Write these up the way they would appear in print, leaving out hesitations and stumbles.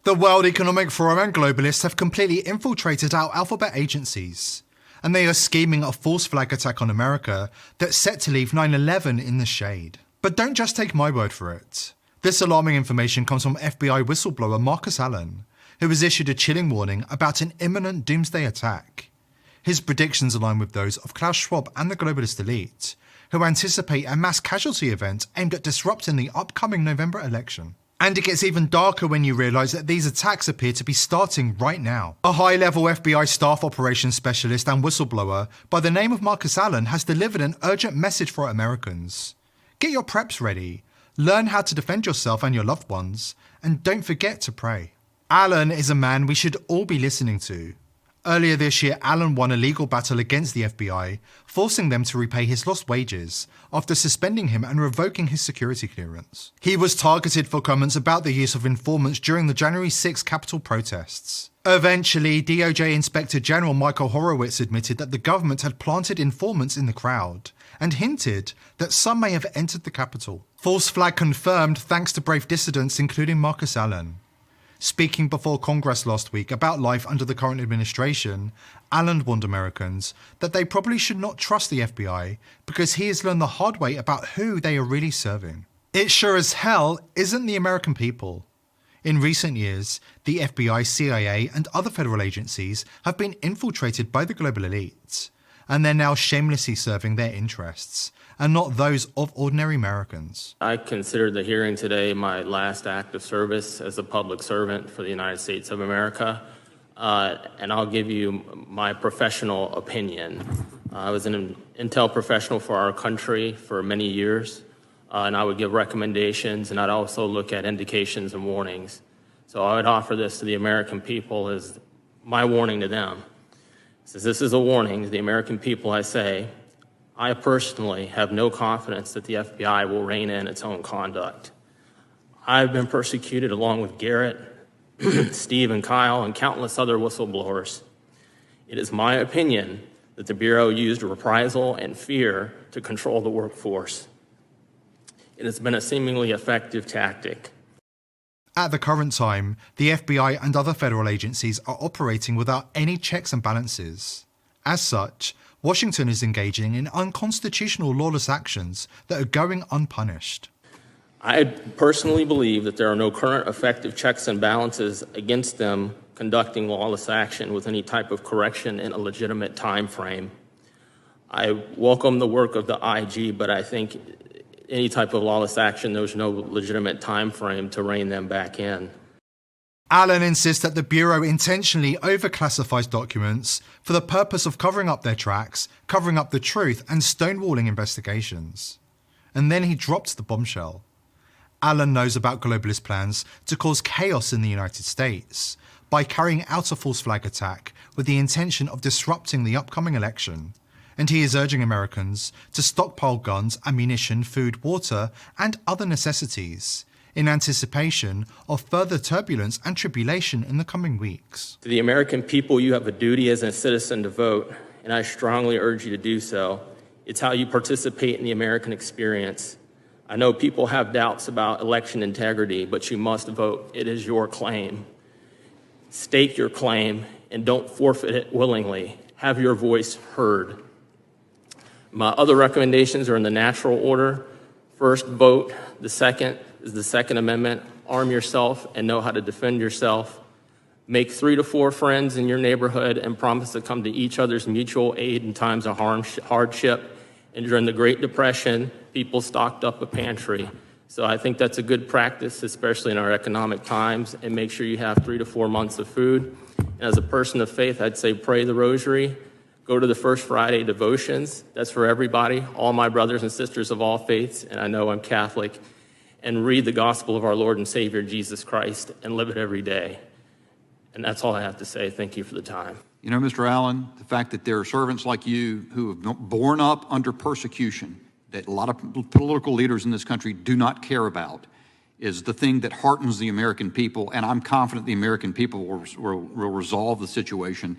The World Economic Forum and globalists have completely infiltrated our alphabet agencies, and they are scheming a false flag attack on America that's set to leave 9/11 in the shade. But don't just take my word for it. This alarming information comes from FBI whistleblower Marcus Allen, who has issued a chilling warning about an imminent doomsday attack. His predictions align with those of Klaus Schwab and the globalist elite, who anticipate a mass casualty event aimed at disrupting the upcoming November election. And it gets even darker when you realise that these attacks appear to be starting right now. A high-level FBI staff operations specialist and whistleblower by the name of Marcus Allen has delivered an urgent message for Americans. Get your preps ready, learn how to defend yourself and your loved ones, and don't forget to pray. Allen is a man we should all be listening to. Earlier this year, Allen won a legal battle against the FBI, forcing them to repay his lost wages after suspending him and revoking his security clearance. He was targeted for comments about the use of informants during the January 6 Capitol protests. Eventually, DOJ Inspector General Michael Horowitz admitted that the government had planted informants in the crowd and hinted that some may have entered the Capitol. False flag confirmed thanks to brave dissidents including Marcus Allen. Speaking before Congress last week about life under the current administration, Allen warned Americans that they probably should not trust the FBI because he has learned the hard way about who they are really serving. It sure as hell isn't the American people. In recent years, the FBI, CIA, and other federal agencies have been infiltrated by the global elites, and they're now shamelessly serving their interests, and not those of ordinary Americans. I consider the hearing today my last act of service as a public servant for the United States of America, and I'll give you my professional opinion. I was an intel professional for our country for many years, and I would give recommendations, and I'd also look at indications and warnings. So I would offer this to the American people as my warning to them. Since this is a warning to the American people, I say, I personally have no confidence that the FBI will rein in its own conduct. I've been persecuted along with Garrett, Steve and Kyle, and countless other whistleblowers. It is my opinion that the Bureau used reprisal and fear to control the workforce. It has been a seemingly effective tactic. At the current time, the FBI and other federal agencies are operating without any checks and balances. As such, Washington is engaging in unconstitutional lawless actions that are going unpunished. I personally believe that there are no current effective checks and balances against them conducting lawless action with any type of correction in a legitimate time frame. I welcome the work of the IG, but I think any type of lawless action, there's no legitimate time frame to rein them back in. Allen insists that the Bureau intentionally overclassifies documents for the purpose of covering up their tracks, covering up the truth, and stonewalling investigations. And then he drops the bombshell. Allen knows about globalist plans to cause chaos in the United States by carrying out a false flag attack with the intention of disrupting the upcoming election. And he is urging Americans to stockpile guns, ammunition, food, water, and other necessities in anticipation of further turbulence and tribulation in the coming weeks. To the American people, you have a duty as a citizen to vote, and I strongly urge you to do so. It's how you participate in the American experience. I know people have doubts about election integrity, but you must vote. It is your claim. Stake your claim and don't forfeit it willingly. Have your voice heard. My other recommendations are in the natural order. First, vote. The second is the Second Amendment. Arm yourself and know how to defend yourself. Make 3 to 4 friends in your neighborhood and promise to come to each other's mutual aid in times of hardship. And during the Great Depression, people stocked up a pantry. So I think that's a good practice, especially in our economic times, and make sure you have 3 to 4 months of food. And as a person of faith, I'd say pray the rosary. Go to the First Friday devotions. That's for everybody, all my brothers and sisters of all faiths, and I know I'm Catholic. And read the gospel of our Lord and Savior, Jesus Christ, and live it every day. And that's all I have to say. Thank you for the time. You know, Mr. Allen, the fact that there are servants like you who have borne up under persecution that a lot of political leaders in this country do not care about is the thing that heartens the American people, and I'm confident the American people will resolve the situation.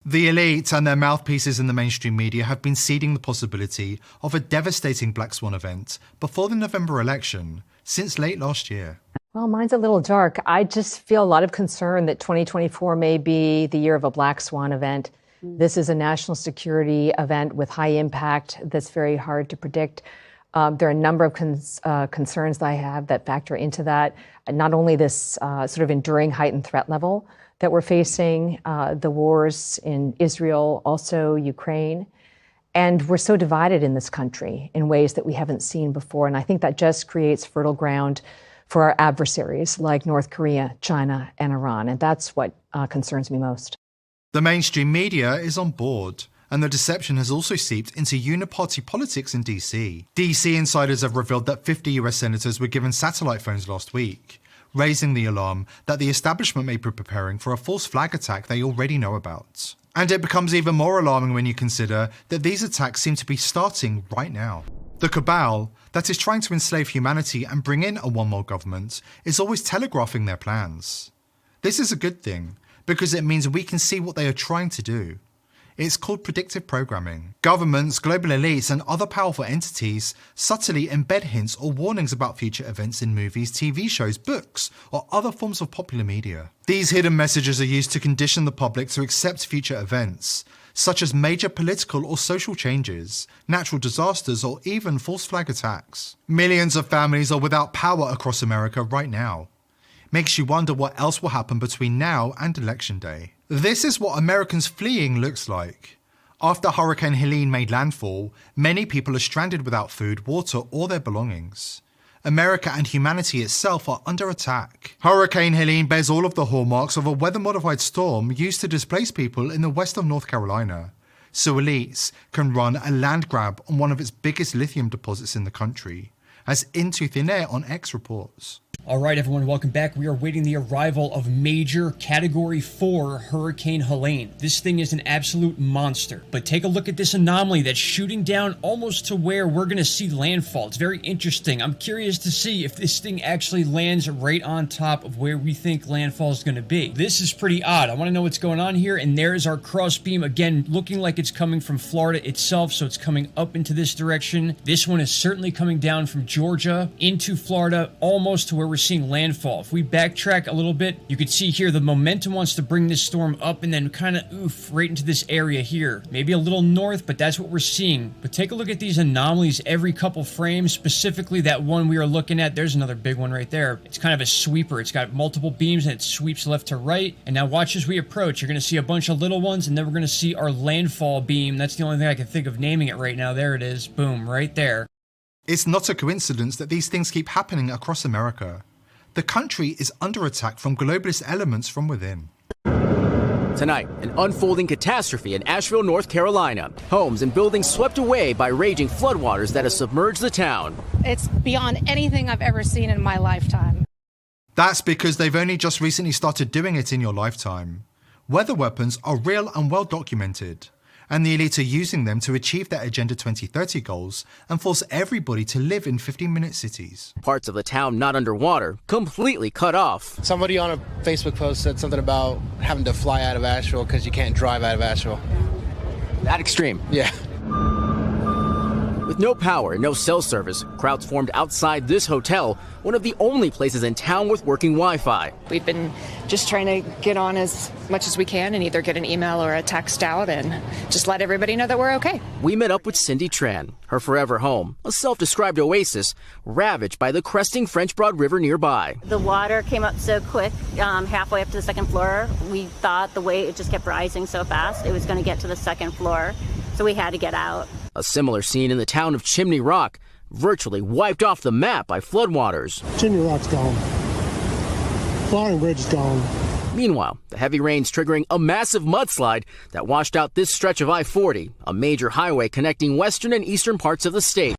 The elite and their mouthpieces in the mainstream media have been seeding the possibility of a devastating Black Swan event before the November election since late last year. Well, mine's a little dark. I just feel a lot of concern that 2024 may be the year of a black swan event. This is a national security event with high impact that's very hard to predict. There are a number of concerns that I have that factor into that. Not only this sort of enduring heightened threat level that we're facing, the wars in Israel, also Ukraine. And we're so divided in this country in ways that we haven't seen before. And I think that just creates fertile ground for our adversaries like North Korea, China, and Iran. And that's what concerns me most. The mainstream media is on board, and the deception has also seeped into uniparty politics in DC. DC insiders have revealed that 50 US senators were given satellite phones last week, raising the alarm that the establishment may be preparing for a false flag attack they already know about. And it becomes even more alarming when you consider that these attacks seem to be starting right now. The cabal that is trying to enslave humanity and bring in a one-world government is always telegraphing their plans. This is a good thing, because it means we can see what they are trying to do. It's called predictive programming. Governments, global elites, and other powerful entities subtly embed hints or warnings about future events in movies, TV shows, books, or other forms of popular media. These hidden messages are used to condition the public to accept future events, such as major political or social changes, natural disasters, or even false flag attacks. Millions of families are without power across America right now. Makes you wonder what else will happen between now and Election Day. This is what Americans fleeing looks like. After Hurricane Helene made landfall, many people are stranded without food, water, or their belongings. America and humanity itself are under attack. Hurricane Helene bears all of the hallmarks of a weather-modified storm used to displace people in the west of North Carolina. So elites can run a land grab on one of its biggest lithium deposits in the country, as Into Thin Air on X reports. All right, everyone, welcome back. We are waiting the arrival of major Category 4 Hurricane Helene. This thing is an absolute monster. But take a look at this anomaly that's shooting down almost to where we're going to see landfall. It's very interesting. I'm curious to see if this thing actually lands right on top of where we think landfall is going to be. This is pretty odd. I want to know what's going on here. And there's our crossbeam, again, looking like it's coming from Florida itself, so it's coming up into this direction. This one is certainly coming down from Georgia into Florida, almost to where we're seeing landfall. If we backtrack a little bit, you can see here the momentum wants to bring this storm up and then kind of right into this area here. Maybe a little north, but that's what we're seeing. But take a look at these anomalies every couple frames, specifically that one we are looking at. There's another big one right there. It's kind of a sweeper. It's got multiple beams and it sweeps left to right. And now watch as we approach. You're going to see a bunch of little ones and then we're going to see our landfall beam. That's the only thing I can think of naming it right now. There it is. Boom, right there. It's not a coincidence that these things keep happening across America. The country is under attack from globalist elements from within. Tonight, an unfolding catastrophe in Asheville, North Carolina. Homes and buildings swept away by raging floodwaters that have submerged the town. It's beyond anything I've ever seen in my lifetime. That's because they've only just recently started doing it in your lifetime. Weather weapons are real and well documented, and the elite are using them to achieve their Agenda 2030 goals and force everybody to live in 15-minute cities. Parts of the town not underwater, completely cut off. Somebody on a Facebook post said something about having to fly out of Asheville because you can't drive out of Asheville. That extreme. Yeah. With no power and no cell service, crowds formed outside this hotel, one of the only places in town with working Wi-Fi. We've been just trying to get on as much as we can and either get an email or a text out and just let everybody know that we're okay. We met up with Cindy Tran, her forever home, a self-described oasis, ravaged by the cresting French Broad River nearby. The water came up so quick, halfway up to the second floor. We thought the way it just kept rising so fast, it was going to get to the second floor, so we had to get out. A similar scene in the town of Chimney Rock, virtually wiped off the map by floodwaters. Chimney Rock's gone. Flowering Bridge is gone. Meanwhile, the heavy rains triggering a massive mudslide that washed out this stretch of I-40, a major highway connecting western and eastern parts of the state.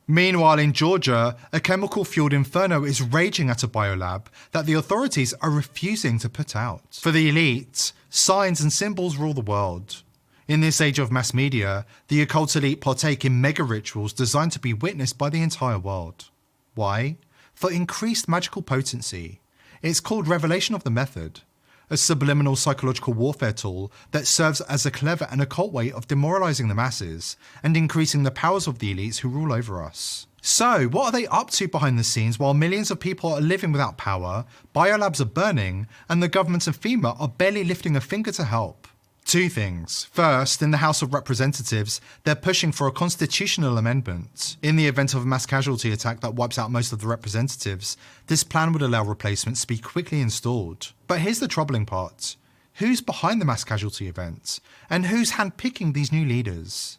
Meanwhile, in Georgia, a chemical-fueled inferno is raging at a biolab that the authorities are refusing to put out. For the elite, signs and symbols rule the world. In this age of mass media, the occult elite partake in mega rituals designed to be witnessed by the entire world. Why? For increased magical potency. It's called Revelation of the Method, a subliminal psychological warfare tool that serves as a clever and occult way of demoralizing the masses and increasing the powers of the elites who rule over us. So, what are they up to behind the scenes while millions of people are living without power, biolabs are burning, and the government and FEMA are barely lifting a finger to help? Two things. First, in the House of Representatives, they're pushing for a constitutional amendment. In the event of a mass casualty attack that wipes out most of the representatives, this plan would allow replacements to be quickly installed. But here's the troubling part. Who's behind the mass casualty event? And who's handpicking these new leaders?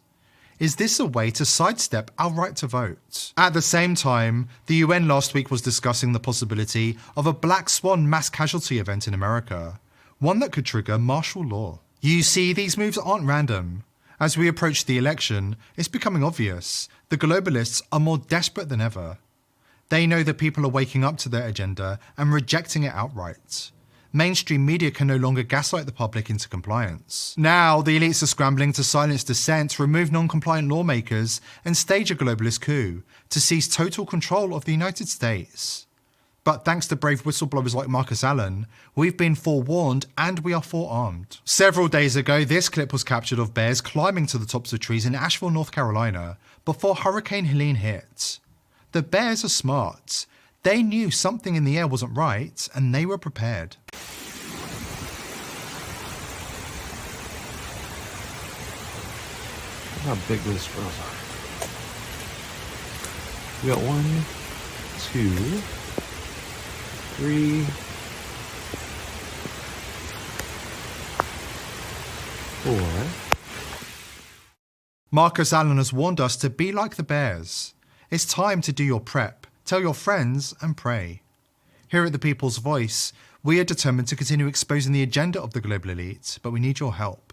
Is this a way to sidestep our right to vote? At the same time, the UN last week was discussing the possibility of a black swan mass casualty event in America, one that could trigger martial law. You see, these moves aren't random. As we approach the election, it's becoming obvious. The globalists are more desperate than ever. They know that people are waking up to their agenda and rejecting it outright. Mainstream media can no longer gaslight the public into compliance. Now, the elites are scrambling to silence dissent, remove non-compliant lawmakers, and stage a globalist coup to seize total control of the United States. But thanks to brave whistleblowers like Marcus Allen, we've been forewarned and we are forearmed. Several days ago, this clip was captured of bears climbing to the tops of trees in Asheville, North Carolina, before Hurricane Helene hit. The bears are smart. They knew something in the air wasn't right, and they were prepared. Look how big those squirrels are. We got 1, 2, 3, 4. Marcus Allen has warned us to be like the bears. It's time to do your prep, tell your friends, and pray. Here at The People's Voice, we are determined to continue exposing the agenda of the global elite, but we need your help.